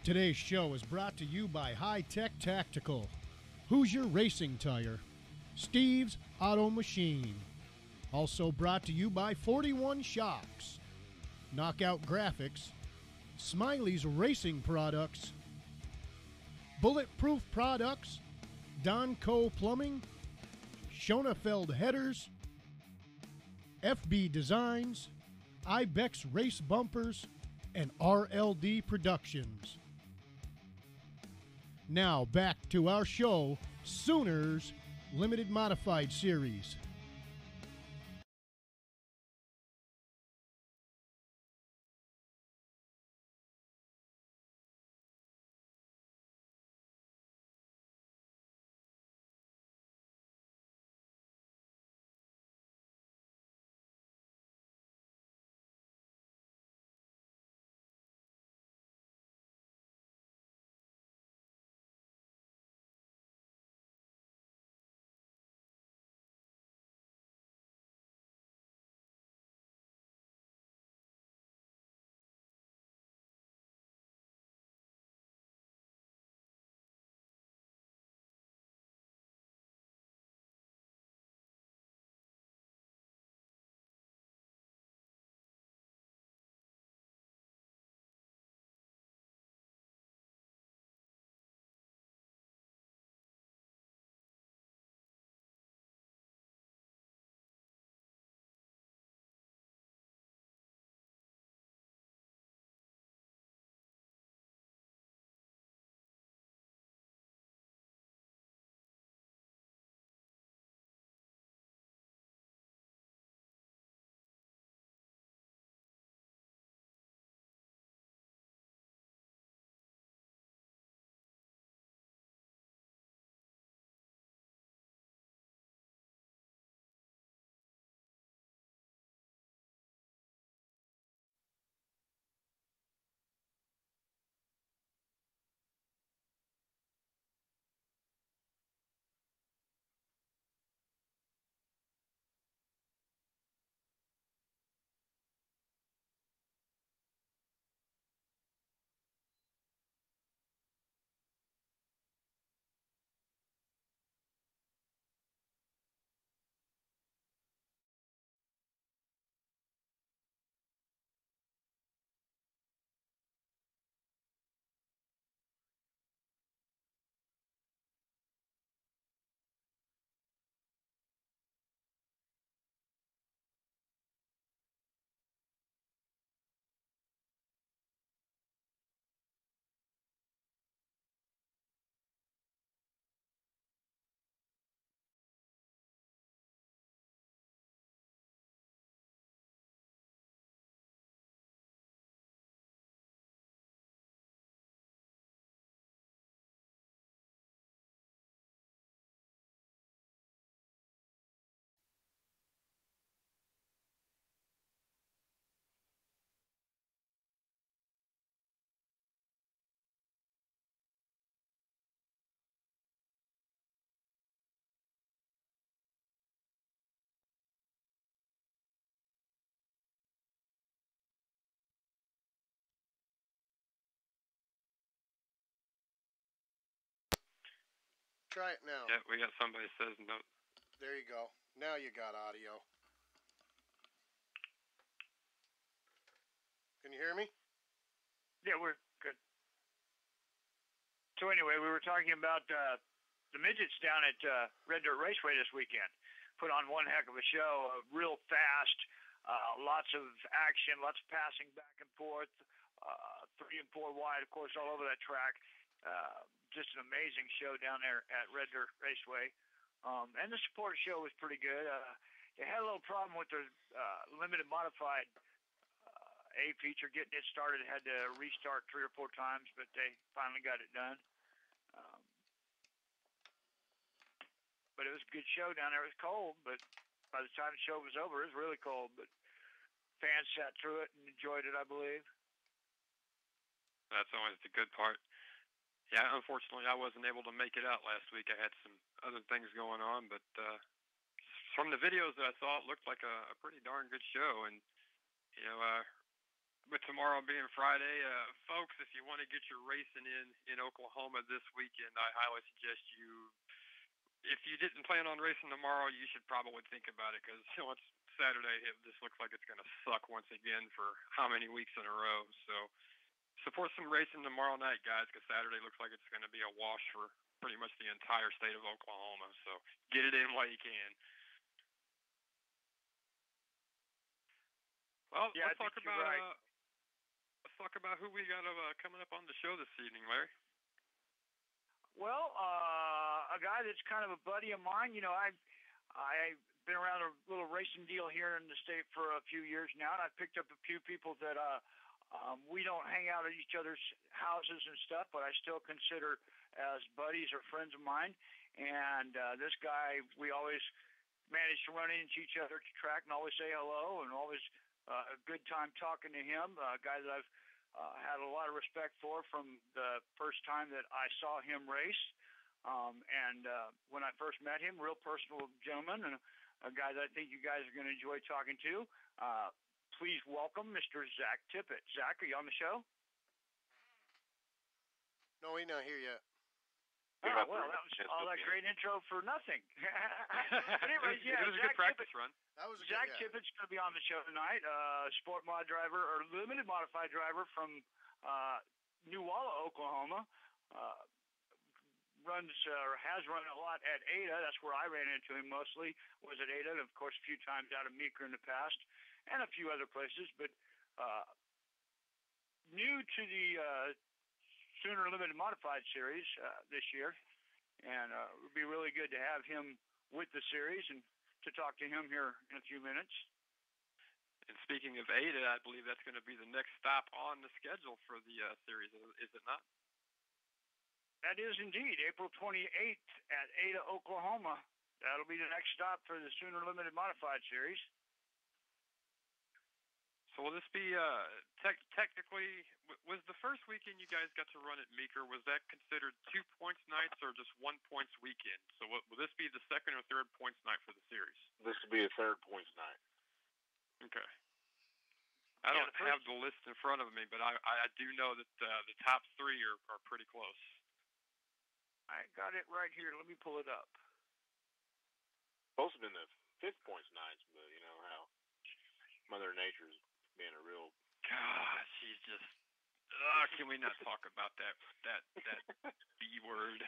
Today's show is brought to you by High Tech Tactical, Hoosier Racing Tire, Steve's Auto Machine. Also brought to you by 41 Shocks, Knockout Graphics, Smiley's Racing Products, Bulletproof Products, Donco Plumbing, Schonefeld Headers, FB Designs, Ibex Race Bumpers, and RLD Productions. Now back to our show, Sooners Limited Modified Series. Try it now. Yeah, we got somebody says no. There you go. Now you got audio. Can you hear me? Yeah, we're good. So anyway, we were talking about the midgets down at Red Dirt Raceway this weekend. Put on one heck of a show, real fast, lots of action, lots of passing back and forth, 3 and 4 wide, of course, all over that track. Just an amazing show down there at Red Dirt Raceway. And the support show was pretty good. They had a little problem with their limited modified A feature getting it started. Had to restart 3 or 4 times, but they finally got it done. But it was a good show down there. It was cold, but by the time the show was over, it was really cold. But fans sat through it and enjoyed it, I believe. That's always the good part. Yeah, unfortunately, I wasn't able to make it out last week. I had some other things going on, but from the videos that I saw, it looked like a pretty darn good show. And, you know, with tomorrow being Friday, folks, if you want to get your racing in Oklahoma this weekend, I highly suggest you. If you didn't plan on racing tomorrow, you should probably think about it because once Saturday, this looks like it's going to suck once again for how many weeks in a row. So support some racing tomorrow night, guys, because Saturday looks like it's going to be a wash for pretty much the entire state of Oklahoma. So get it in while you can. Well, yeah, let's talk about who we got coming up on the show this evening, Larry. Well, a guy that's kind of a buddy of mine. You know, I've been around a little racing deal here in the state for a few years now, and I've picked up a few people that we don't hang out at each other's houses and stuff, but I still consider as buddies or friends of mine. And this guy, we always manage to run into each other at the track and always say hello, and always a good time talking to him. A guy that I've had a lot of respect for from the first time that I saw him race. And when I first met him, real personal gentleman and a guy that I think you guys are going to enjoy talking to. Please welcome Mr. Zach Tippett. Zach, are you on the show? No, he's not here yet. Oh, well, that was all that great intro for nothing. But anyways, yeah, it was a Zach good practice Tippett. run. That was a Zach good, Tippett's going to be on the show tonight. Sport mod driver or limited modified driver from New Walla, Oklahoma. Runs or has run a lot at Ada. That's where I ran into him mostly. Was at Ada, and of course a few times out of Meeker in the past, and a few other places. But new to the Sooner Limited Modified Series this year, and it would be really good to have him with the series and to talk to him here in a few minutes. And speaking of Ada, I believe that's going to be the next stop on the schedule for the series, is it not? That is indeed April 28th at Ada, Oklahoma. That'll be the next stop for the Sooner Limited Modified Series. So will this be technically, was the first weekend you guys got to run at Meeker, was that considered 2 points nights or just 1 points weekend? So will this be the second or third points night for the series? This will be a third points night. Okay. I don't have the list in front of me, but I do know that the top three are pretty close. I got it right here. Let me pull it up. Supposed to have been the fifth points nights, but you know how Mother Nature's being a real. God, she's just. Can we not talk about that B word?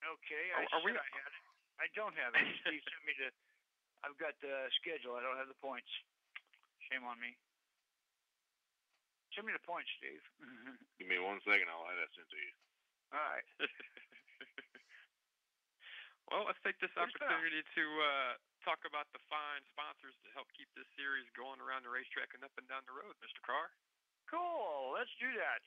Okay, I had it. I don't have it. Steve sent me I've got the schedule. I don't have the points. Shame on me. Send me the points, Steve. Give me 1 second. I'll have that sent to you. All right. Well, let's take this opportunity to talk about the fine sponsors to help keep this series going around the racetrack and up and down the road, Mr. Carr. Cool. Let's do that.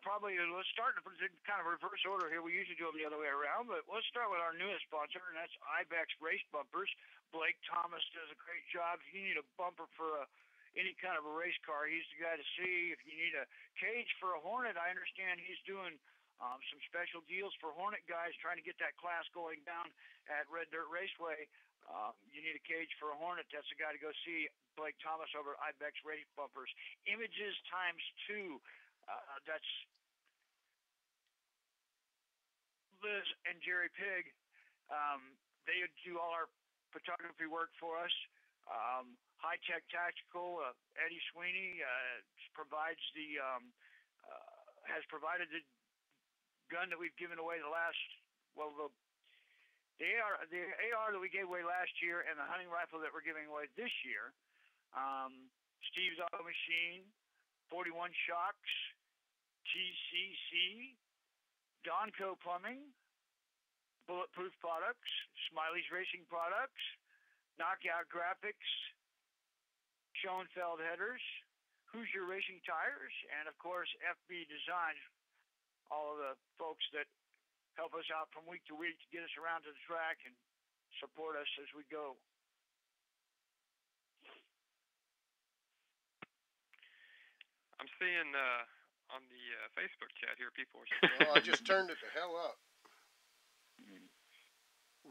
Probably let's start in kind of reverse order here. We usually do them the other way around, but let's start with our newest sponsor, and that's Ibex Race Bumpers. Blake Thomas does a great job. If you need a bumper for any kind of a race car, he's the guy to see. If you need a cage for a Hornet, I understand he's doing some special deals for Hornet guys trying to get that class going down at Red Dirt Raceway. You need a cage for a Hornet, that's the guy to go see. Blake Thomas over at Ibex Race Bumpers. Images ×2. That's Liz and Jerry Pigg. They do all our photography work for us. High Tech Tactical, Eddie Sweeney provides has provided the gun that we've given away the AR that we gave away last year and the hunting rifle that we're giving away this year. Steve's Auto Machine, 41 Shocks, TCC, Donco Plumbing, Bulletproof Products, Smiley's Racing Products, Knockout Graphics, Schoenfeld Headers, Hoosier Racing Tires, and of course FB Designs, all of the folks that help us out from week to week to get us around to the track and support us as we go. I'm seeing on the Facebook chat here, people are saying... Well, I just turned it the hell up.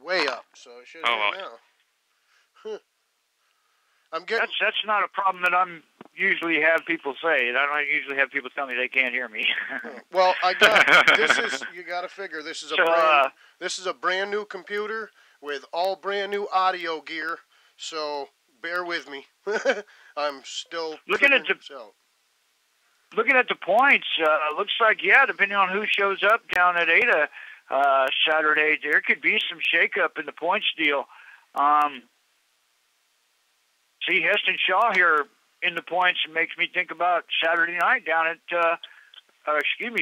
Way up, so it should now. I'm getting. That's not a problem that I'm usually have people say. I don't usually have people tell me they can't hear me. Well, I got this is you got to figure this is a brand new computer with all brand new audio gear. So bear with me. I'm still looking at the points. Looks like depending on who shows up down at Ada Saturday, there could be some shakeup in the points deal. See Heston Shaw here in the points makes me think about Saturday night down at,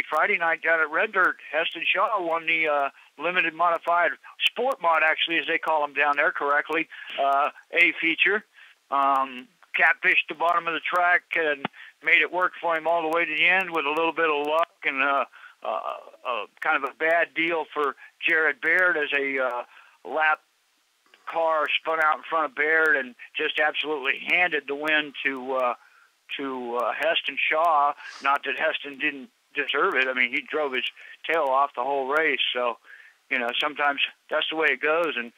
Friday night down at Red Dirt. Heston Shaw won the limited modified sport mod, actually, as they call them down there correctly, A feature. Catfished the bottom of the track and made it work for him all the way to the end with a little bit of luck and kind of a bad deal for Jared Baird as a lap car spun out in front of Baird and just absolutely handed the win to Heston Shaw. Not that Heston didn't deserve it. I mean, he drove his tail off the whole race. So, sometimes that's the way it goes. And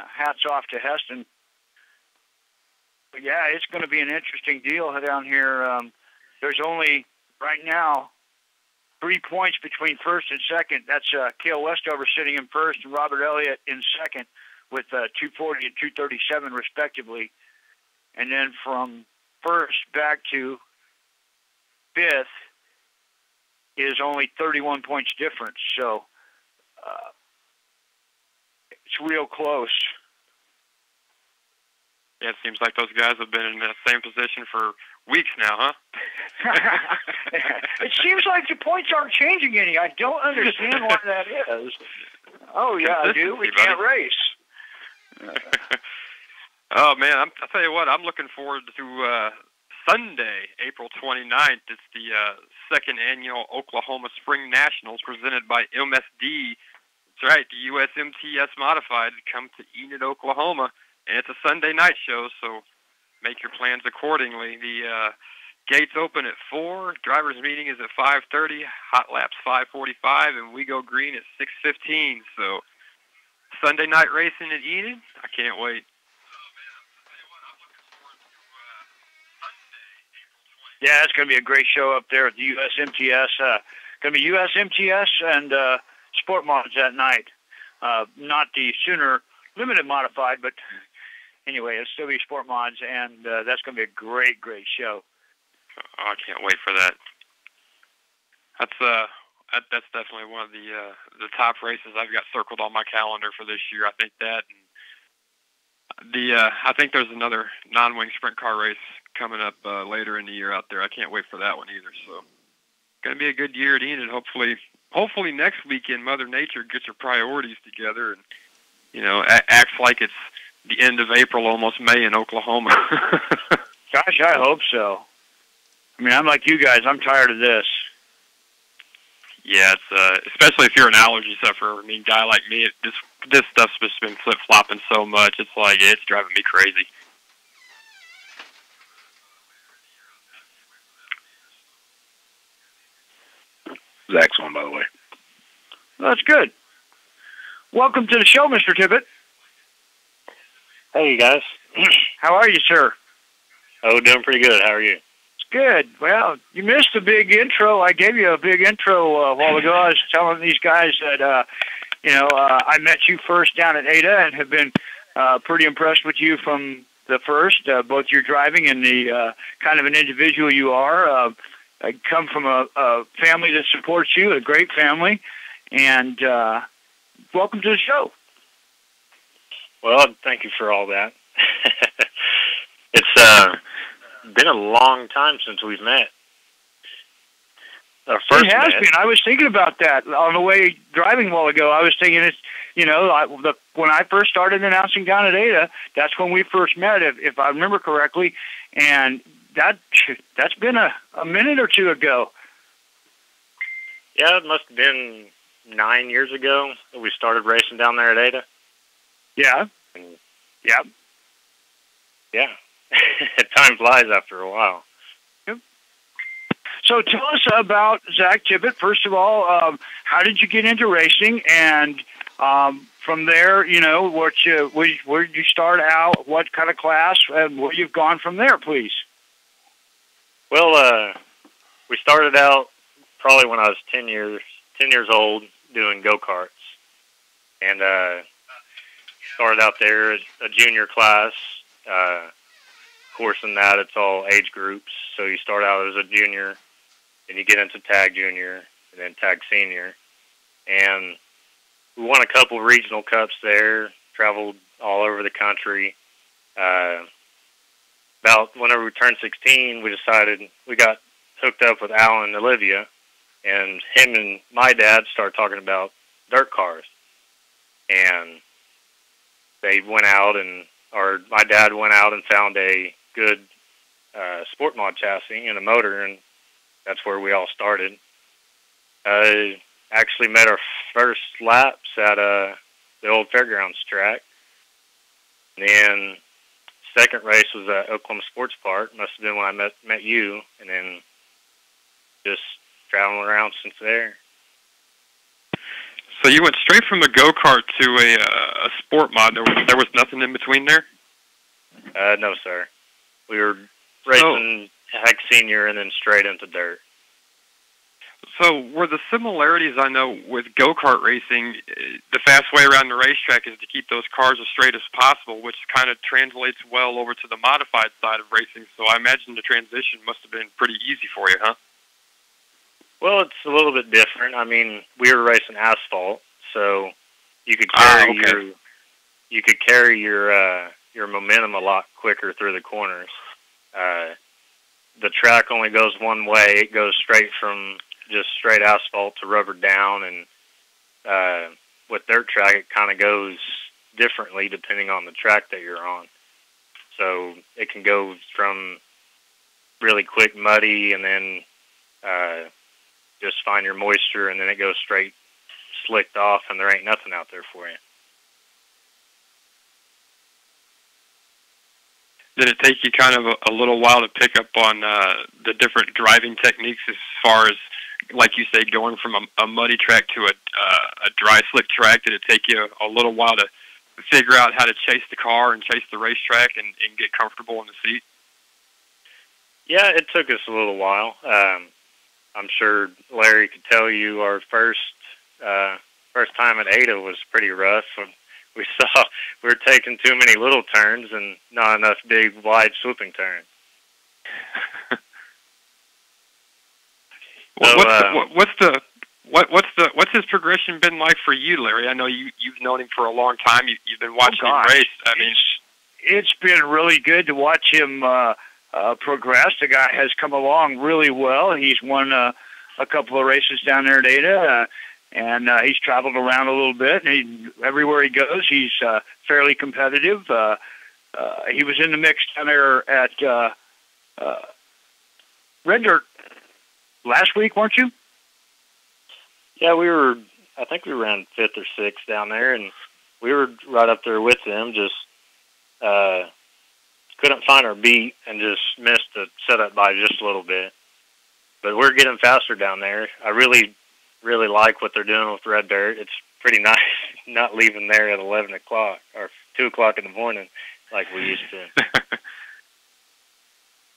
hats off to Heston. But yeah, it's going to be an interesting deal down here. There's only right now 3 points between first and second. That's Cale Westover sitting in first and Robert Elliott in second, with 240 and 237 respectively. And then from first back to fifth is only 31 points difference. So it's real close. Yeah, it seems like those guys have been in the same position for weeks now, huh? It seems like the points aren't changing any. I don't understand why that is. Oh, yeah, I do. We can't race. Oh man, I'll tell you what, I'm looking forward to Sunday, April 29th. It's the second annual Oklahoma Spring Nationals presented by MSD. That's right, the USMTS Modified come to Enid, Oklahoma, and it's a Sunday night show, so make your plans accordingly. The gates open at 4, driver's meeting is at 5:30, hot laps 5:45, and we go green at 6:15, so Sunday night racing at Enid. I can't wait. Yeah, it's going to be a great show up there at the USMTS. Going to be USMTS and Sport Mods that night. Not the Sooner Limited Modified, but anyway, it'll still be Sport Mods, and that's going to be a great, great show. Oh, I can't wait for that. That's definitely one of the top races I've got circled on my calendar for this year. I think that, and I think there's another non-wing sprint car race coming up later in the year out there. I can't wait for that one either. So, going to be a good year at Enid. Hopefully next weekend Mother Nature gets her priorities together and acts like it's the end of April, almost May in Oklahoma. Gosh, I hope so. I mean, I'm like you guys. I'm tired of this. Yeah, it's especially if you're an allergy sufferer. I mean, guy like me, this stuff's just been flip-flopping so much. It's like it's driving me crazy. Zach's on, by the way. Well, that's good. Welcome to the show, Mr. Tippett. Hey, guys. How are you, sir? Oh, doing pretty good. How are you? Good. Well, you missed a big intro. I gave you a big intro a while ago. I was telling these guys that, I met you first down at Ada and have been pretty impressed with you from the first, both your driving and the kind of an individual you are. I come from a family that supports you, a great family, and welcome to the show. Well, thank you for all that. It's been a long time since we've met. It has been. I was thinking about that on the way driving a while ago. I was thinking, when I first started announcing down at Ada, that's when we first met, if I remember correctly, and that's been a minute or two ago. Yeah, it must have been 9 years ago that we started racing down there at Ada. Yeah. Yeah. Yeah. Time flies after a while. Yep. So tell us about Zach Tippett. First of all, how did you get into racing, and From there, you know, where did you start out? What kind of class, and where you've gone from there, please? Well, we started out probably when I was 10 years old doing go-karts. And started out there as a junior class. Of course, in that, it's all age groups. So you start out as a junior, and you get into tag junior, and then tag senior. And we won a couple of regional cups there, traveled all over the country. About whenever we turned 16, we decided we got hooked up with Alan and Olivia, and him and my dad started talking about dirt cars. And they went out my dad went out and found a good sport mod chassis and a motor, and that's where we all started. Actually met our first laps at the old fairgrounds track. And then second race was at Oklahoma Sports Park. Must have been when I met you, and then just traveling around since there. So you went straight from a go-kart to a sport mod. There was nothing in between there? No, sir. We were racing heck senior and then straight into dirt. So were the similarities, I know, with go-kart racing, the fast way around the racetrack is to keep those cars as straight as possible, which kind of translates well over to the modified side of racing. So I imagine the transition must have been pretty easy for you, huh? Well, it's a little bit different. I mean, we were racing asphalt, so you could carry your momentum a lot quicker through the corners. The track only goes one way. It goes straight from just straight asphalt to rubber down, and with dirt track, it kind of goes differently depending on the track that you're on. So it can go from really quick muddy, and then just find your moisture, and then it goes straight slicked off, and there ain't nothing out there for you. Did it take you kind of a little while to pick up on the different driving techniques as far as, like you say, going from a muddy track to a dry, slick track? Did it take you a little while to figure out how to chase the car and chase the racetrack and get comfortable in the seat? Yeah, it took us a little while. I'm sure Larry could tell you our first time at Ada was pretty rough. We saw we were taking too many little turns and not enough big, wide, swooping turns. Well, what's his progression been like for you, Larry? I know you've known him for a long time. You've been watching him race. I mean, it's been really good to watch him progress. The guy has come along really well. He's won a couple of races down there at Ada, and he's traveled around a little bit. And everywhere he goes, he's fairly competitive. He was in the mix down there at Red Dirt last week, weren't you? Yeah, I think we ran 5th or 6th down there, and we were right up there with them. Just couldn't find our beat and just missed the setup by just a little bit. But we're getting faster down there. I really, really like what they're doing with Red Dirt. It's pretty nice not leaving there at 11 o'clock or 2 o'clock in the morning like we used to.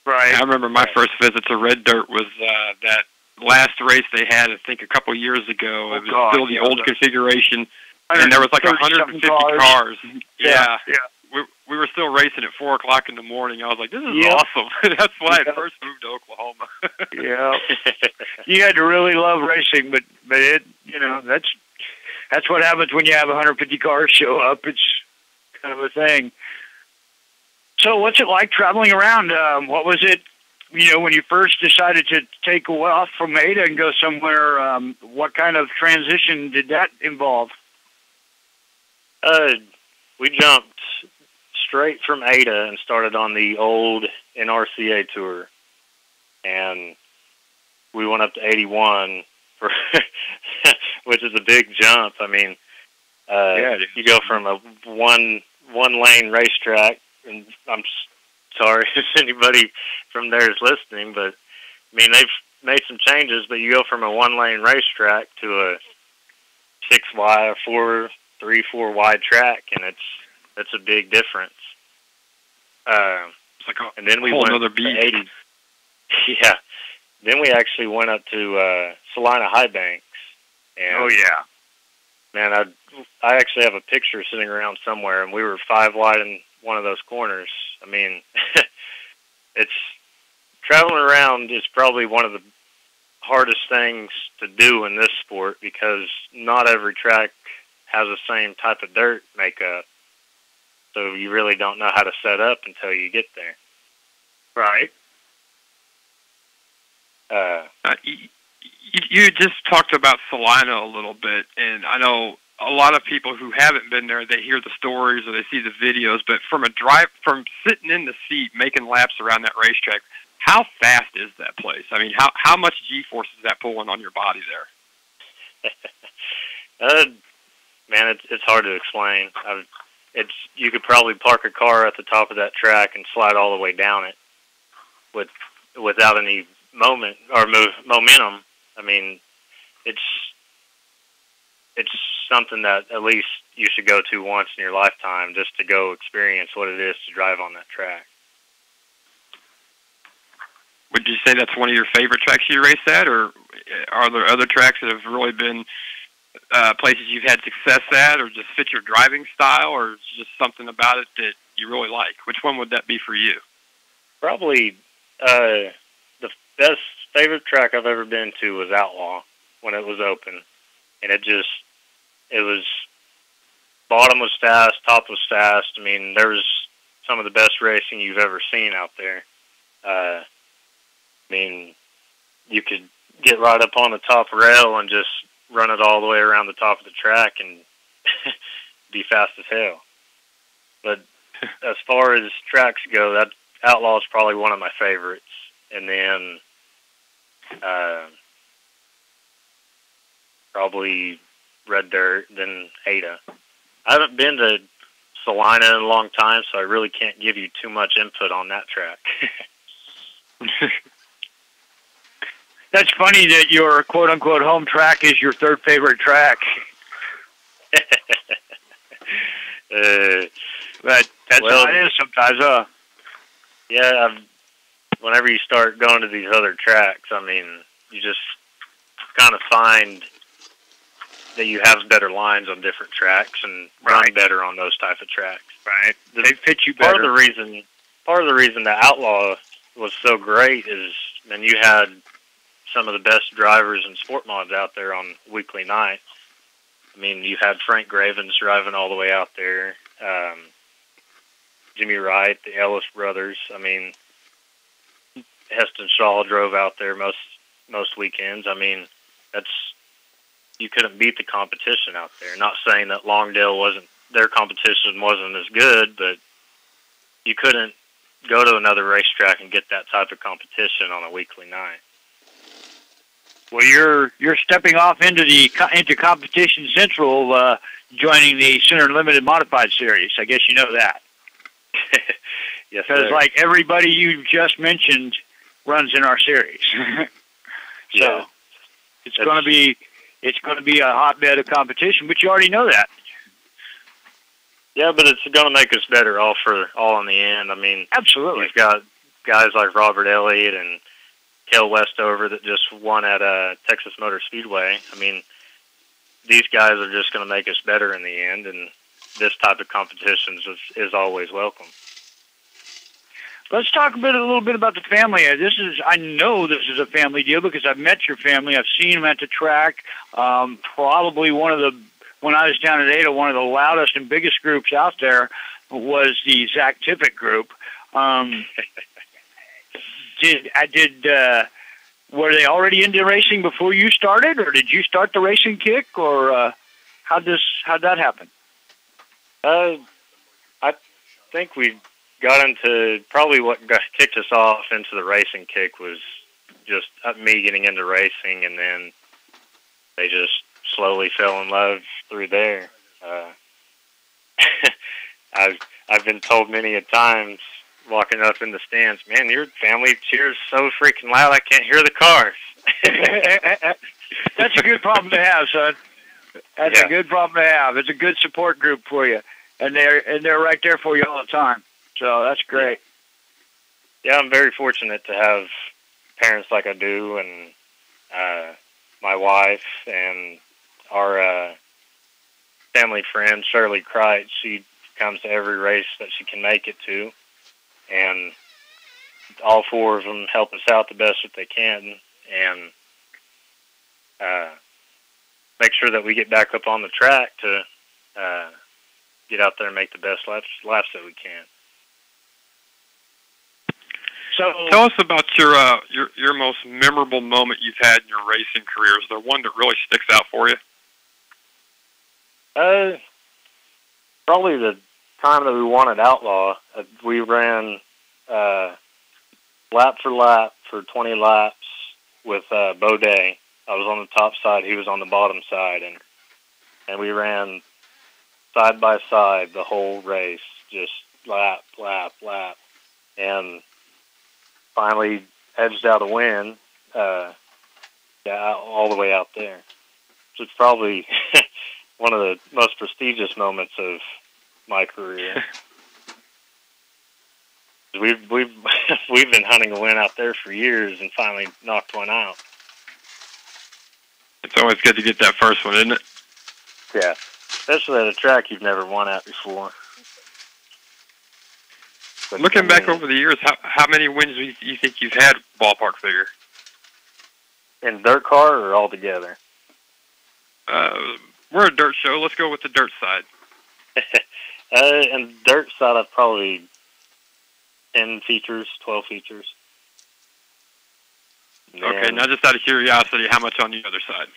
Right. I remember my first visit to Red Dirt was that last race they had, I think, a couple years ago. It was still the old configuration, and there was like 150 cars. Yeah. We were still racing at 4 o'clock in the morning. I was like, this is awesome. That's why I first moved to Oklahoma. Yeah. You had to really love racing, but it, that's what happens when you have 150 cars show up. It's kind of a thing. So what's it like traveling around? What was it, when you first decided to take off from Ada and go somewhere, what kind of transition did that involve? We jumped straight from Ada and started on the old NRCA tour. And we went up to 81, which is a big jump. I mean, you go from a one-lane racetrack, and I'm sorry if anybody from there is listening, but, I mean, they've made some changes, but you go from a one-lane racetrack to a 6 wide or 3-4 wide track, and it's a big difference. It's like and then we whole went other to beat. 80. Yeah. Then we actually went up to Salina High Banks. And Oh yeah. man, I actually have a picture sitting around somewhere, and we were 5 wide in one of those corners. I mean, it's traveling around is probably one of the hardest things to do in this sport because not every track has the same type of dirt makeup. So you really don't know how to set up until you get there. Right. You just talked about Salina a little bit, and I know a lot of people who haven't been there, they hear the stories or they see the videos, but from sitting in the seat making laps around that racetrack, how fast is that place? I mean, how much G-force is that pulling on your body there? Man, it's hard to explain. You could probably park a car at the top of that track and slide all the way down it without any momentum. I mean, it's something that at least you should go to once in your lifetime just to go experience what it is to drive on that track. Would you say that's one of your favorite tracks you race at, or are there other tracks that have really been places you've had success at, or just fit your driving style, or it's just something about it that you really like? Which one would that be for you? Probably the best favorite track I've ever been to was Outlaw when it was open, and it was bottom was fast, top was fast. I mean, there was some of the best racing you've ever seen out there. I mean, you could get right up on the top rail and just run it all the way around the top of the track and be fast as hell. But as far as tracks go, that Outlaw is probably one of my favorites. And then probably Red Dirt, then Ada. I haven't been to Salina in a long time, so I really can't give you too much input on that track. That's funny that your quote-unquote home track is your third favorite track. But that's how it is sometimes, huh? Yeah, whenever you start going to these other tracks, I mean, you just kind of find that you have better lines on different tracks and run better on those type of tracks. Right. They fit you better. Part of the reason the Outlaw was so great is, man, you had some of the best drivers and sport mods out there on weekly night. I mean, you had Frank Gravens driving all the way out there, Jimmy Wright, the Ellis brothers. I mean, Heston Shaw drove out there most weekends. I mean, you couldn't beat the competition out there. Not saying that Longdale their competition wasn't as good, but you couldn't go to another racetrack and get that type of competition on a weekly night. Well, you're stepping off into Competition Central, joining the Center Limited Modified Series. I guess you know that. Yes, because like everybody you just mentioned runs in our series. So yeah. it's going to be a hotbed of competition, but you already know that. Yeah, but it's going to make us better all in the end. I mean, absolutely. You've got guys like Robert Elliott and Cale Westover that just won at Texas Motor Speedway. I mean, these guys are just going to make us better in the end, and this type of competition is always welcome. Let's talk a little bit about the family. I know this is a family deal because I've met your family. I've seen them at the track. Probably when I was down at Ada, one of the loudest and biggest groups out there was the Zach Tippett group. Were they already into racing before you started, or did you start the racing kick, or how'd that happen? I think we got into probably what kicked us off into the racing kick was just me getting into racing, and then they just slowly fell in love through there. I've been told many a times walking up in the stands, man, your family cheers so freaking loud I can't hear the cars. That's a good problem to have, son. That's a good problem to have. It's a good support group for you, and they're right there for you all the time. So that's great. Yeah, I'm very fortunate to have parents like I do, and my wife and our family friend Shirley Kreitz. She comes to every race that she can make it to, and all four of them help us out the best that they can, and make sure that we get back up on the track to get out there and make the best laps that we can. So, tell us about your most memorable moment you've had in your racing career. Is there one that really sticks out for you? Probably the time that we won at Outlaw. We ran lap for lap for 20 laps with Baudet. I was on the top side, he was on the bottom side, and we ran side by side the whole race, just lap, and finally edged out a win, all the way out there. So it's probably one of the most prestigious moments of my career. We've been hunting a win out there for years and finally knocked one out. It's always good to get that first one, isn't it? Yeah, especially at a track you've never won at before. But looking back over the years, how many wins do you think you've had, ballpark figure? In dirt car or all together? We're a dirt show. Let's go with the dirt side. In dirt side, I've probably 10 features, 12 features. Okay, now just out of curiosity, how much on the other side?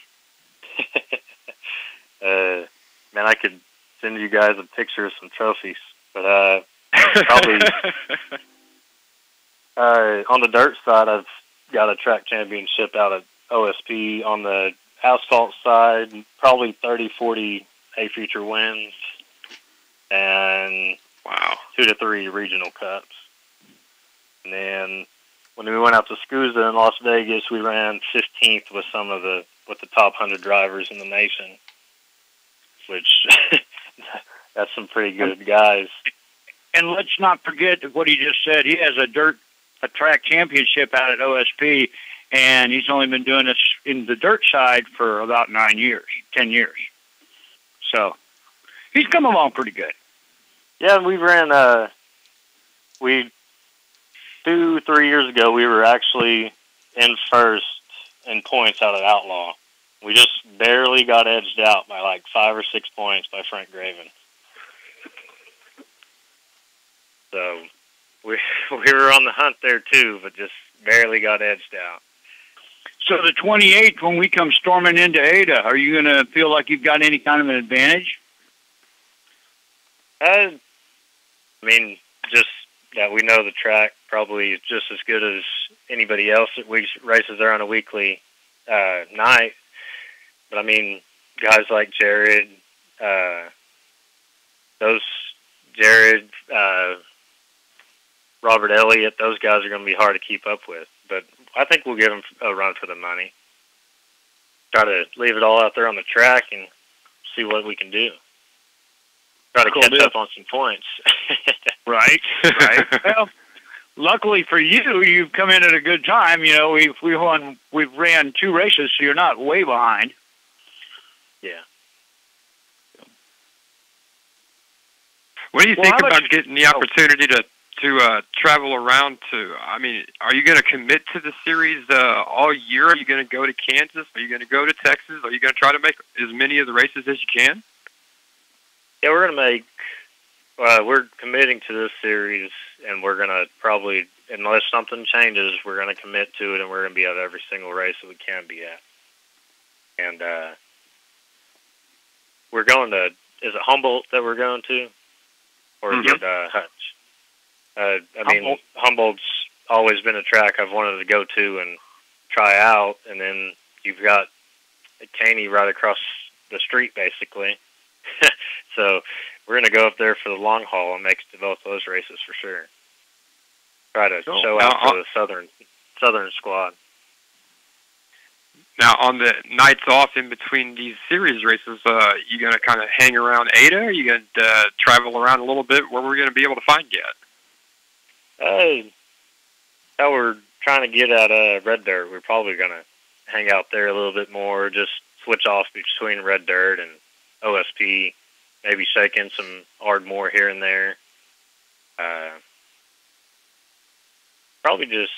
Man, I could send you guys a picture of some trophies, but probably on the dirt side, I've got a track championship out at OSP. On the asphalt side, probably 30, 40 A-feature wins, and 2 to 3 regional cups. And then when we went out to SCUSA in Las Vegas, we ran 15th with the top 100 drivers in the nation, which that's some pretty good guys. And let's not forget what he just said. He has a track championship out at OSP, and he's only been doing this in the dirt side for about 10 years. So he's come along pretty good. Yeah, we ran, 2-3 years ago, we were actually in first in points out of Outlaw. We just barely got edged out by like 5 or 6 points by Frank Graven. So we were on the hunt there too, but just barely got edged out. So the 28th, when we come storming into Ada, are you going to feel like you've got any kind of an advantage? I mean, just that we know the track probably just as good as anybody else that races there on a weekly night. But I mean, guys like Jared, Robert Elliott, those guys are going to be hard to keep up with. But I think we'll give them a run for the money. Try to leave it all out there on the track and see what we can do. Try to catch up on some points. Right. Well, luckily for you, you've come in at a good time. You know, we've ran 2 races, so you're not way behind. Yeah. What do you think about getting the opportunity to travel around to? I mean, are you going to commit to the series all year? Are you going to go to Kansas? Are you going to go to Texas? Are you going to try to make as many of the races as you can? Yeah, we're committing to this series, and we're going to probably, unless something changes, we're going to commit to it, and we're going to be at every single race that we can be at. And we're going to, is it Humboldt that we're going to? Or is it Hutch? I mean, Humboldt's always been a track I've wanted to go to and try out, and then you've got Caney right across the street, basically. So we're going to go up there for the long haul and make it to both those races for sure. Try to show out for the southern squad. Now, on the nights off in between these series races, you going to kind of hang around Ada? Are you going to travel around a little bit? Where we're going to be able to find you at? How we're trying to get at Red Dirt. We're probably going to hang out there a little bit more, just switch off between Red Dirt and OSP, maybe shake in some Ardmore here and there. Probably just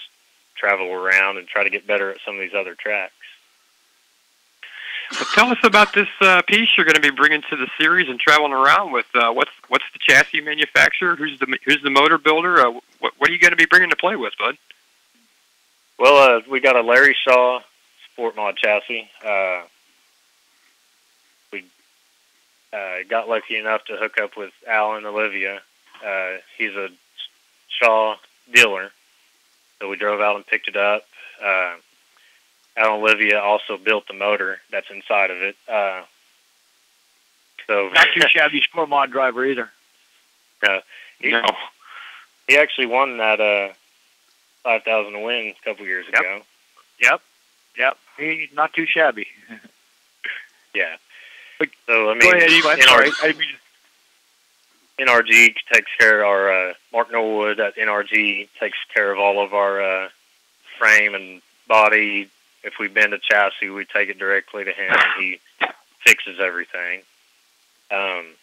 travel around and try to get better at some of these other tracks. Well, tell us about this piece you're going to be bringing to the series and traveling around with. What's the chassis manufacturer? Who's the motor builder? What are you going to be bringing to play with, bud? Well, we got a Larry Shaw Sport Mod chassis. We got lucky enough to hook up with Alan Olivia. He's a Shaw dealer, so we drove out and picked it up. Alan Olivia also built the motor that's inside of it. So not too shabby Sport Mod driver either. He actually won that 5,000 to win a couple years ago. Yep. He's not too shabby. Yeah. So, I mean, NRG takes care of our, Mark Norwood at NRG takes care of all of our frame and body. If we bend a chassis, we take it directly to him, and he fixes everything. And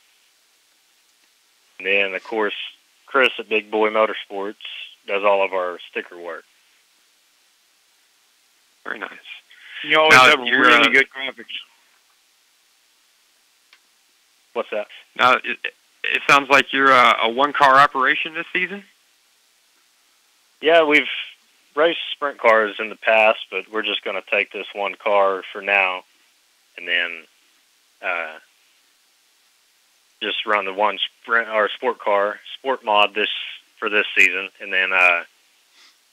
then, of course, Chris at Big Boy Motorsports does all of our sticker work. Very nice. You always have really good graphics. What's that? Now, it sounds like you're a one-car operation this season? Yeah, we've raced sprint cars in the past, but we're just going to take this one car for now, and then just run the one sprint or sport car, sport mod for this season, and then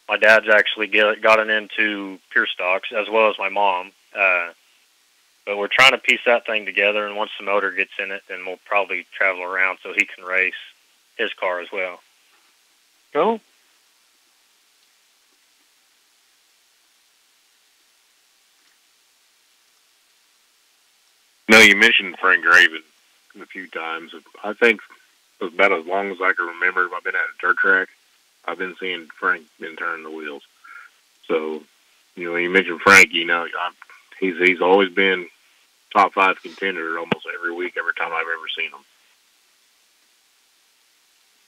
my dad's actually gotten into pure stocks as well as my mom. But we're trying to piece that thing together, and once the motor gets in it, then we'll probably travel around so he can race his car as well. Cool. No, you mentioned Frank Graven a few times. I think about as long as I can remember, I've been at a dirt track, I've been seeing Frank been turning the wheels. So, when you mentioned Frank, he's always been top 5 contender almost every week, every time I've ever seen him.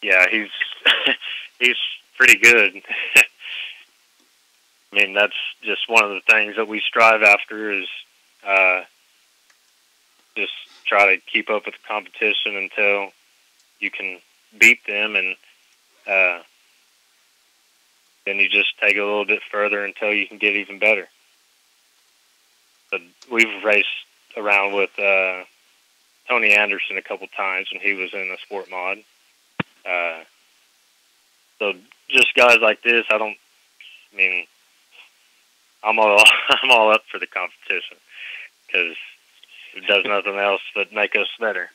Yeah, he's pretty good. I mean, that's just one of the things that we strive after is just try to keep up with the competition until you can beat them, and then you just take it a little bit further until you can get even better. But we've raced around with Tony Anderson a couple times when he was in the sport mod. So just guys like this, I'm all up for the competition because it does nothing else but make us better.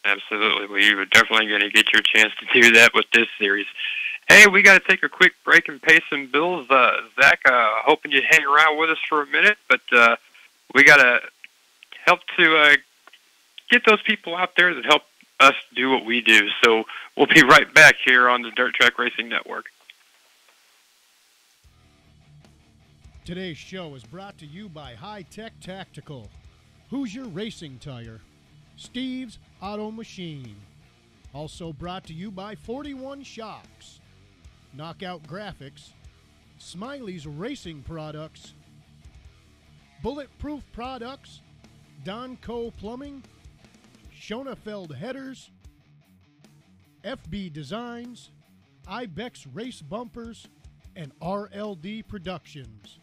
Absolutely. Well, you were definitely going to get your chance to do that with this series. Hey, we got to take a quick break and pay some bills. Zach, hoping you'd hang around with us for a minute, but we got to help to get those people out there that help us do what we do. So we'll be right back here on the Dirt Track Racing Network. Today's show is brought to you by High Tech Tactical, Hoosier Racing Tire, Steve's Auto Machine. Also brought to you by 41 Shocks, Knockout Graphics, Smiley's Racing Products, Bulletproof Products, Donco Plumbing, Schonefeld Headers, FB Designs, Ibex Race Bumpers, and RLD Productions.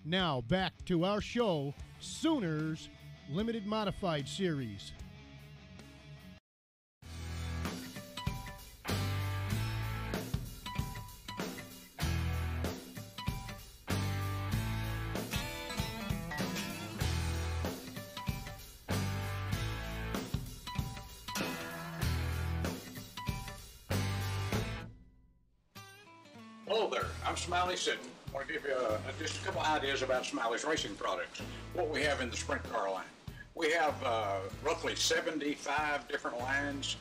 Now back to our show, Sooners Limited Modified Series. Hello there, I'm Smiley Sitton, I want to give you just a couple ideas about Smiley's racing products. What we have in the sprint car line. We have roughly 75 different lines,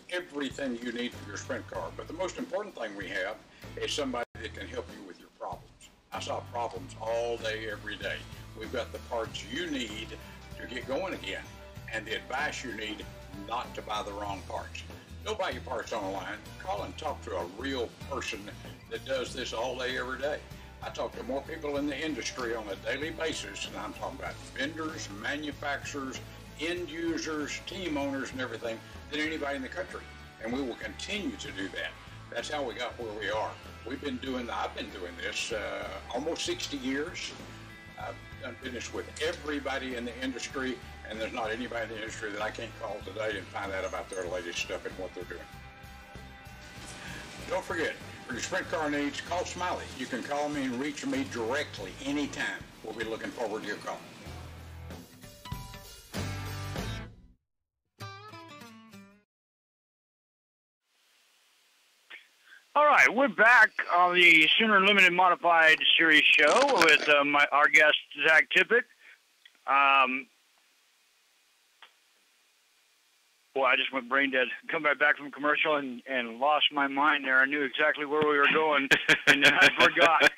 everything you need for your sprint car. But the most important thing we have is somebody that can help you with your problems. I solve problems all day, every day. We've got the parts you need to get going again, and the advice you need not to buy the wrong parts. Don't buy your parts online. Call and talk to a real person that does this all day, every day. I talk to more people in the industry on a daily basis, and I'm talking about vendors, manufacturers, end users, team owners, and everything, than anybody in the country. And we will continue to do that. That's how we got where we are. I've been doing this almost 60 years. I've done business with everybody in the industry, and there's not anybody in the industry that I can't call today and find out about their latest stuff and what they're doing. Don't forget, for your sprint car needs, call Smiley. You can call me and reach me directly anytime. We'll be looking forward to your call. All right, we're back on the Sooner Limited Modified Series show with our guest, Zach Tippett. Boy, I just went brain dead. Come back from commercial and lost my mind there. I knew exactly where we were going, and then I forgot.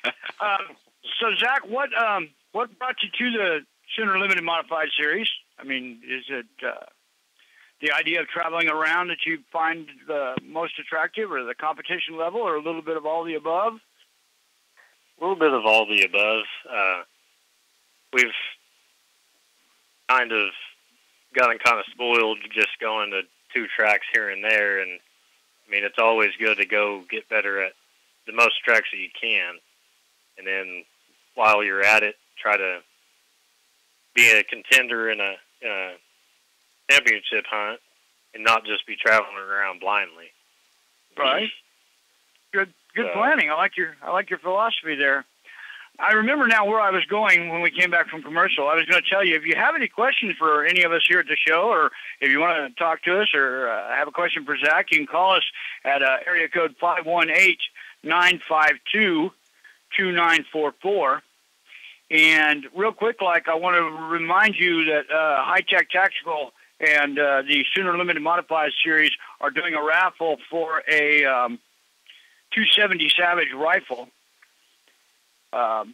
So, Zach, what brought you to the Sooner Limited Modified Series? I mean, is it the idea of traveling around that you find the most attractive, or the competition level, or a little bit of all the above? A little bit of all the above. We've kind of gotten kind of spoiled just going to 2 tracks here and there, and I mean, it's always good to go get better at the most tracks that you can, and then while you're at it, try to be a contender in a championship hunt and not just be traveling around blindly. Right. Good planning. I like your philosophy there. I remember now where I was going when we came back from commercial. I was going to tell you, if you have any questions for any of us here at the show, or if you want to talk to us or have a question for Zach, you can call us at area code 518-952-2944. And real quick, I want to remind you that High Tech Tactical and the Sooner Limited Modified Series are doing a raffle for a 270 Savage rifle. That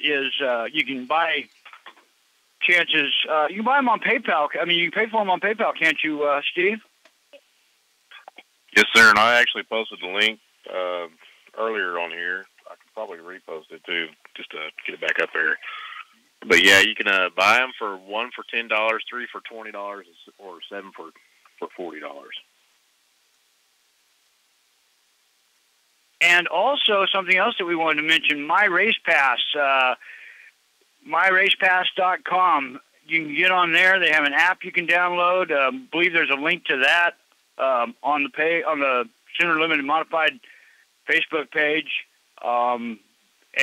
is, you can buy chances. You can buy them on PayPal. I mean, you can pay for them on PayPal, can't you, Steve? Yes, sir. And I actually posted the link earlier on here. I could probably repost it too, just to get it back up there. But yeah, you can buy them for 1 for $10, 3 for $20, or 7 for $40. And also something else that we wanted to mention: My Race Pass, myracepass.com. You can get on there. They have an app you can download. I believe there's a link to that on the Sooner Limited Modified Facebook page. And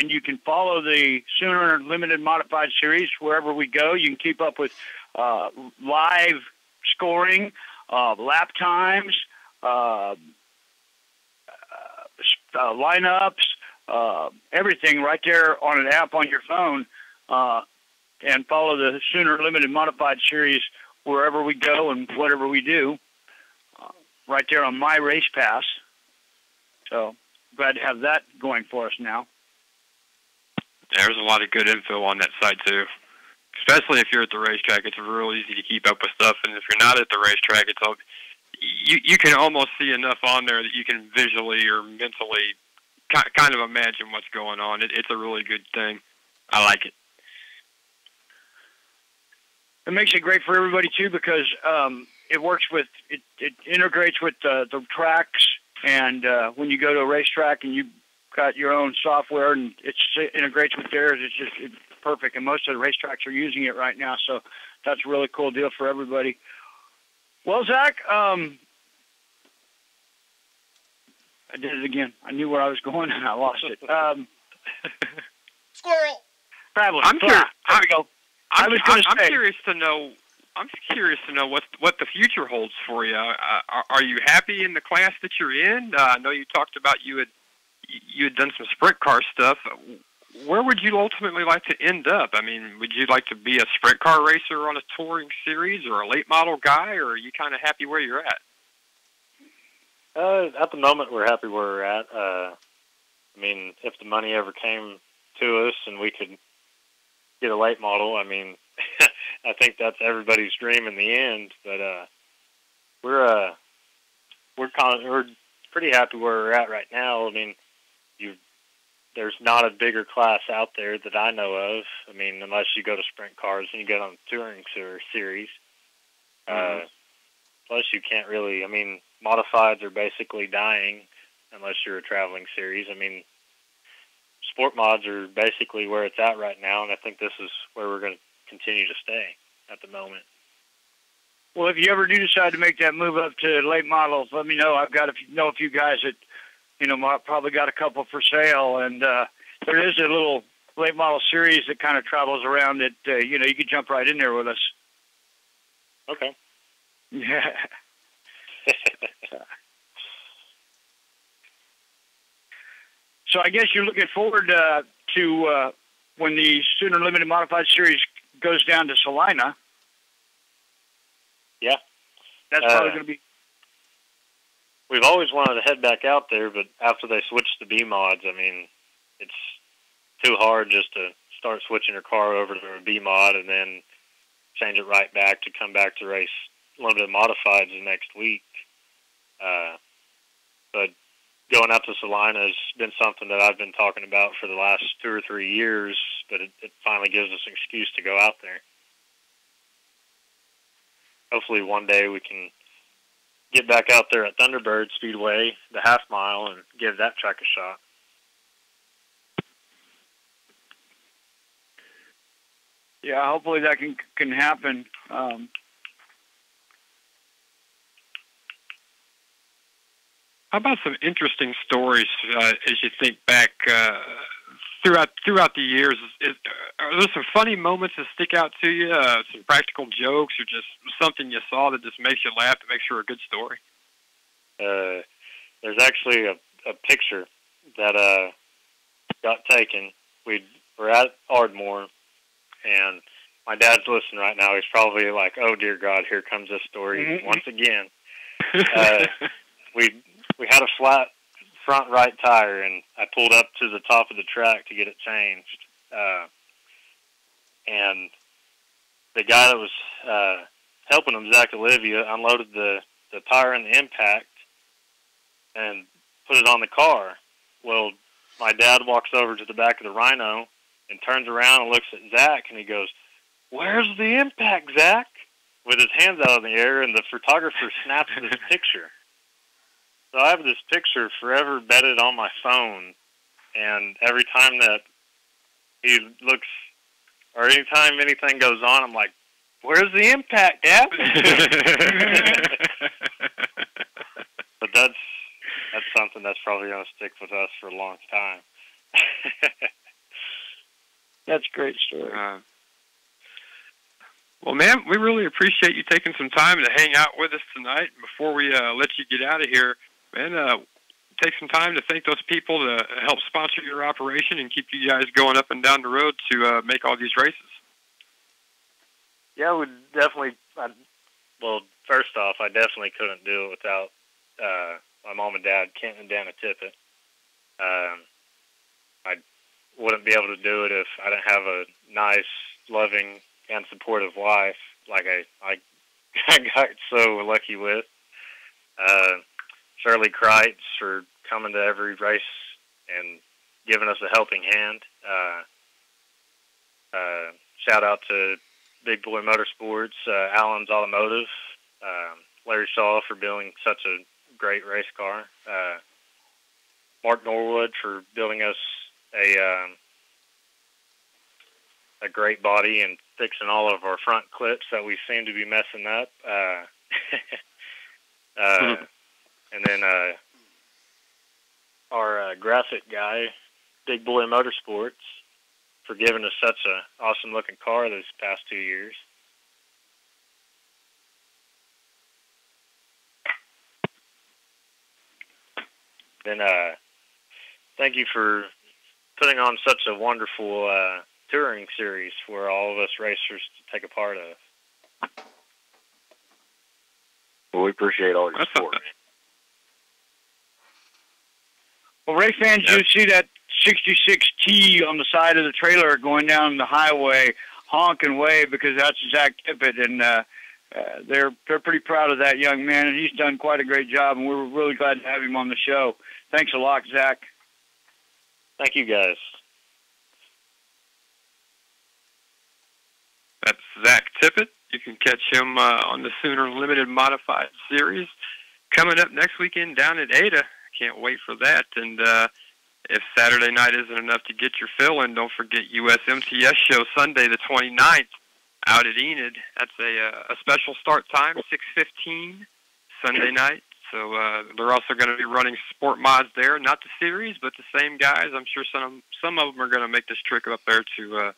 you can follow the Sooner Limited Modified Series wherever we go. You can keep up with live scoring, lap times, lineups, everything right there on an app on your phone, and follow the Sooner Limited Modified Series wherever we go and whatever we do, right there on My Race Pass. So glad to have that going for us now. There's a lot of good info on that site too, especially if you're at the racetrack. It's real easy to keep up with stuff, and if you're not at the racetrack, it's all, you can almost see enough on there that you can visually or mentally kind of imagine what's going on. It's a really good thing. I like it. It makes it great for everybody too, because it works with it integrates with the tracks, and when you go to a racetrack and you got your own software and it integrates with theirs, it's perfect. And most of the racetracks are using it right now, so that's a really cool deal for everybody. Well, Zach, I did it again. I knew where I was going and I lost it. Squirrel. Traveling. I'm curious to know. I'm curious to know what the future holds for you. Are you happy in the class that you're in? I know you talked about you you had done some sprint car stuff. Where would you ultimately like to end up? I mean, would you like to be a sprint car racer on a touring series or a late model guy, or are you kind of happy where you're at? At the moment, we're happy where we're at. I mean, if the money ever came to us and we could get a late model, I mean, I think that's everybody's dream in the end. But we're pretty happy where we're at right now. I mean, there's not a bigger class out there that I know of. I mean, unless you go to sprint cars and you get on the touring series. Plus, you can't really. I mean, modifieds are basically dying unless you're a traveling series. I mean, sport mods are basically where it's at right now, and I think this is where we're going to continue to stay at the moment. Well, if you ever do decide to make that move up to late models, let me know. I've got a few guys that, probably got a couple for sale, and there is a little late model series that kind of travels around that, you could jump right in there with us. Okay. Yeah. So I guess you're looking forward to when the Sooner Limited Modified Series goes down to Salina. Yeah. That's probably going to be... We've always wanted to head back out there, but after they switched to B mods, I mean, it's too hard just to start switching your car over to a B mod and then change it right back to come back to race limited modifieds the next week. But going out to Salina has been something that I've been talking about for the last 2 or 3 years, but it finally gives us an excuse to go out there. Hopefully one day we can get back out there at Thunderbird Speedway, the half mile, and give that track a shot. Yeah, hopefully that can happen. How about some interesting stories as you think back throughout the years? Are there some funny moments that stick out to you? Some practical jokes, or just something you saw that just makes you laugh, that makes for a good story? There's actually a picture that got taken. We're at Ardmore, and my dad's listening right now. He's probably like, "Oh dear God, here comes this story once again." We had a flat front right tire, and I pulled up to the top of the track to get it changed. And the guy that was helping him, Zach Olivia, unloaded the tire and the impact and put it on the car. Well, my dad walks over to the back of the Rhino and turns around and looks at Zach, and he goes, "Where's the impact, Zach?" with his hands out in the air, and the photographer snaps this picture. So I have this picture forever bedded on my phone, and every time that he looks, or anytime anything goes on, I'm like, "Where's the impact, Dad?" But that's something that's probably going to stick with us for a long time. That's a great story. Well, man, we really appreciate you taking some time to hang out with us tonight. Before we let you get out of here, man, take some time to thank those people to help sponsor your operation and keep you guys going up and down the road to make all these races. Yeah, we definitely. Well, first off, I definitely couldn't do it without my mom and dad, Kent and Dana Tippett. I wouldn't be able to do it if I didn't have a nice, loving, and supportive wife like I got so lucky with. Shirley Kreitz for coming to every race and giving us a helping hand. Shout out to Big Boy Motorsports, Allen's Automotive, Larry Shaw for building such a great race car, Mark Norwood for building us a great body and fixing all of our front clips that we seem to be messing up. And then our graphic guy, Big Boy Motorsports, for giving us such an awesome looking car these past 2 years. Then Thank you for putting on such a wonderful touring series for all of us racers to take a part of. Well, we appreciate all your support. Well, race fans, you see that 66T on the side of the trailer going down the highway, honk and wave, because that's Zach Tippett, and they're pretty proud of that young man, and he's done quite a great job, and we're really glad to have him on the show. Thanks a lot, Zach. Thank you, guys. That's Zach Tippett. You can catch him on the Sooner Limited Modified Series coming up next weekend down at Ada. Can't wait for that. And if Saturday night isn't enough to get your fill in, don't forget USMTS show Sunday the 29th out at Enid. That's a special start time, 6:15 Sunday night. So they're also going to be running sport mods there, not the series, but the same guys. I'm sure some of them are going to make this trip up there to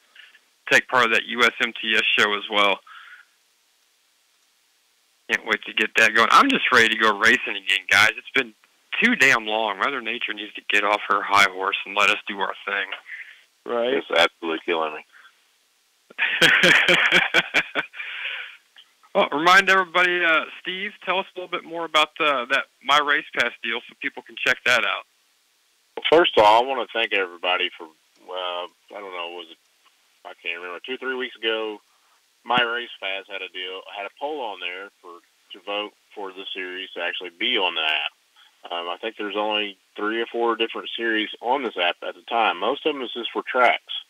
take part of that USMTS show as well. Can't wait to get that going. I'm just ready to go racing again, guys. It's been too damn long. Mother Nature needs to get off her high horse and let us do our thing. Right. It's absolutely killing me. Well, remind everybody, Steve, tell us a little bit more about that My Race Pass deal so people can check that out. Well, first of all, I want to thank everybody for, I don't know, I can't remember, 2 or 3 weeks ago, My Race Pass had a poll on there to vote for the series to actually be on the app. I think there's only 3 or 4 different series on this app at the time. Most of them is just for tracks.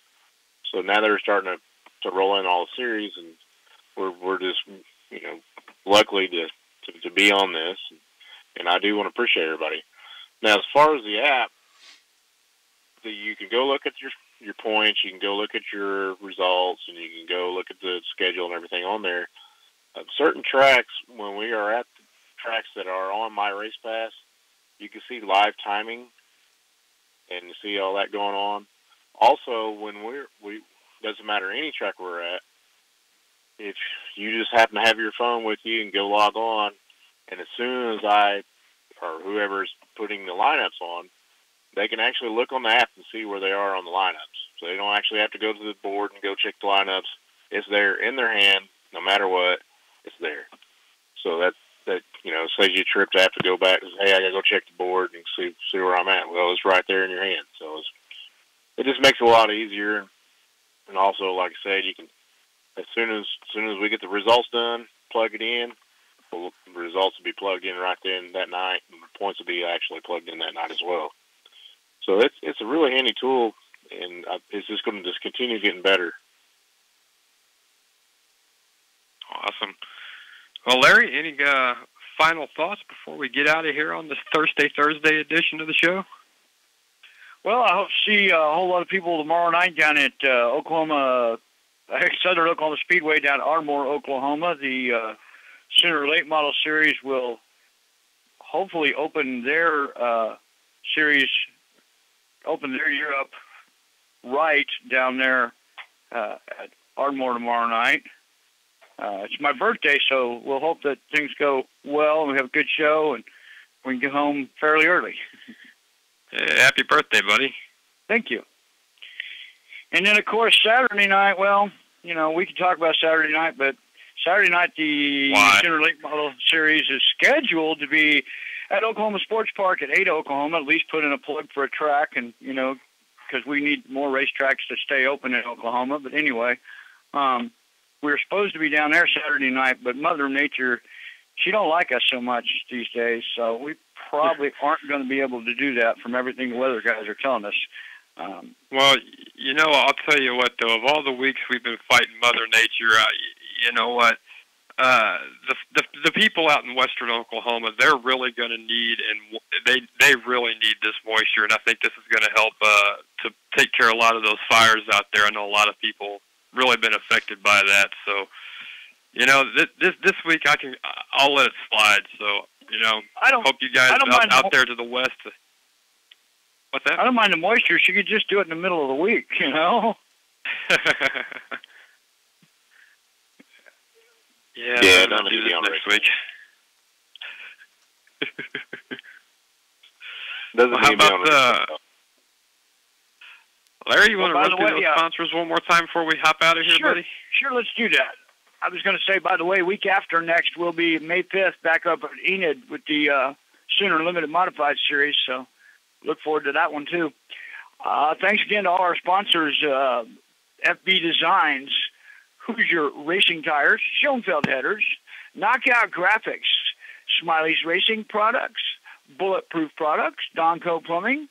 So now they're starting to roll in all the series, and we're just, luckily to be on this. And I do want to appreciate everybody. Now, as far as the app, you can go look at your points, you can go look at your results, and you can go look at the schedule and everything on there. Certain tracks, when we are at the tracks that are on My Race Pass, you can see live timing and see all that going on. Also, when we doesn't matter any track we're at, if you just happen to have your phone with you and go log on, and as soon as I or whoever's putting the lineups on, they can actually look on the app and see where they are on the lineups. So they don't actually have to go to the board and go check the lineups. It's there in their hand, no matter what. It's there. So that saves you a trip to have to go back and say, hey, I got to go check the board and see where I'm at. Well, it's right there in your hand. So it just makes it a lot easier. And also, like I said, you can, as soon as we get the results done, plug it in. The results will be plugged in right then that night, and the points will be actually plugged in that night as well. So it's a really handy tool, and it's just going to just continue getting better. Awesome. Well, Larry, any final thoughts before we get out of here on this Thursday edition of the show? Well, I hope to see a whole lot of people tomorrow night down at Southern Oklahoma Speedway down at Ardmore, Oklahoma. The Sooner Late Model Series will hopefully open their year up right down there at Ardmore tomorrow night. It's my birthday, so we'll hope that things go well and we have a good show and we can get home fairly early. Happy birthday, buddy. Thank you. And then, of course, Saturday night, well, we can talk about Saturday night, but Saturday night the Sooner Late Model Series is scheduled to be at Oklahoma Sports Park at Ada, Oklahoma. At least put in a plug for a track, and, because we need more racetracks to stay open in Oklahoma. But anyway, we're supposed to be down there Saturday night, but Mother Nature, she don't like us so much these days, so we probably aren't going to be able to do that from everything the weather guys are telling us. Well, I'll tell you what, though, of all the weeks we've been fighting Mother Nature, you know what? The people out in western Oklahoma, they're really going to need, and they really need this moisture, and I think this is going to help to take care of a lot of those fires out there. I know a lot of people really been affected by that, so this week I'll let it slide. So I hope you guys out there to the west. What's that? I don't mind the moisture. She could just do it in the middle of the week, Yeah, don't do this next week. Doesn't how about Larry, you want to run through those yeah. sponsors one more time before we hop out of here, buddy? Sure, let's do that. I was going to say, by the way, week after next will be May 5th back up at Enid with the Sooner Limited Modified Series, so look forward to that one too. Thanks again to all our sponsors, FB Designs, Hoosier Racing Tires, Schoenfeld Headers, Knockout Graphics, Smiley's Racing Products, Bulletproof Products, Donco Plumbing,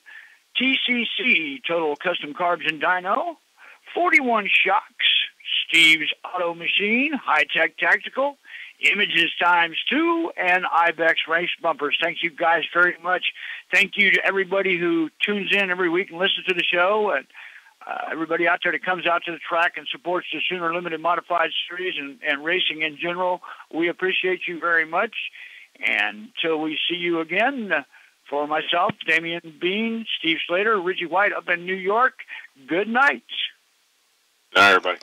TCC, Total Custom Carbs and Dyno, 41 Shocks, Steve's Auto Machine, High Tech Tactical, Images ×2, and Ibex Race Bumpers. Thank you guys very much. Thank you to everybody who tunes in every week and listens to the show, and everybody out there that comes out to the track and supports the Sooner Limited Modified Series and racing in general. We appreciate you very much. And until we see you again, for myself, Damian Bean, Steve Slater, Richie White up in New York, good night. All right, everybody.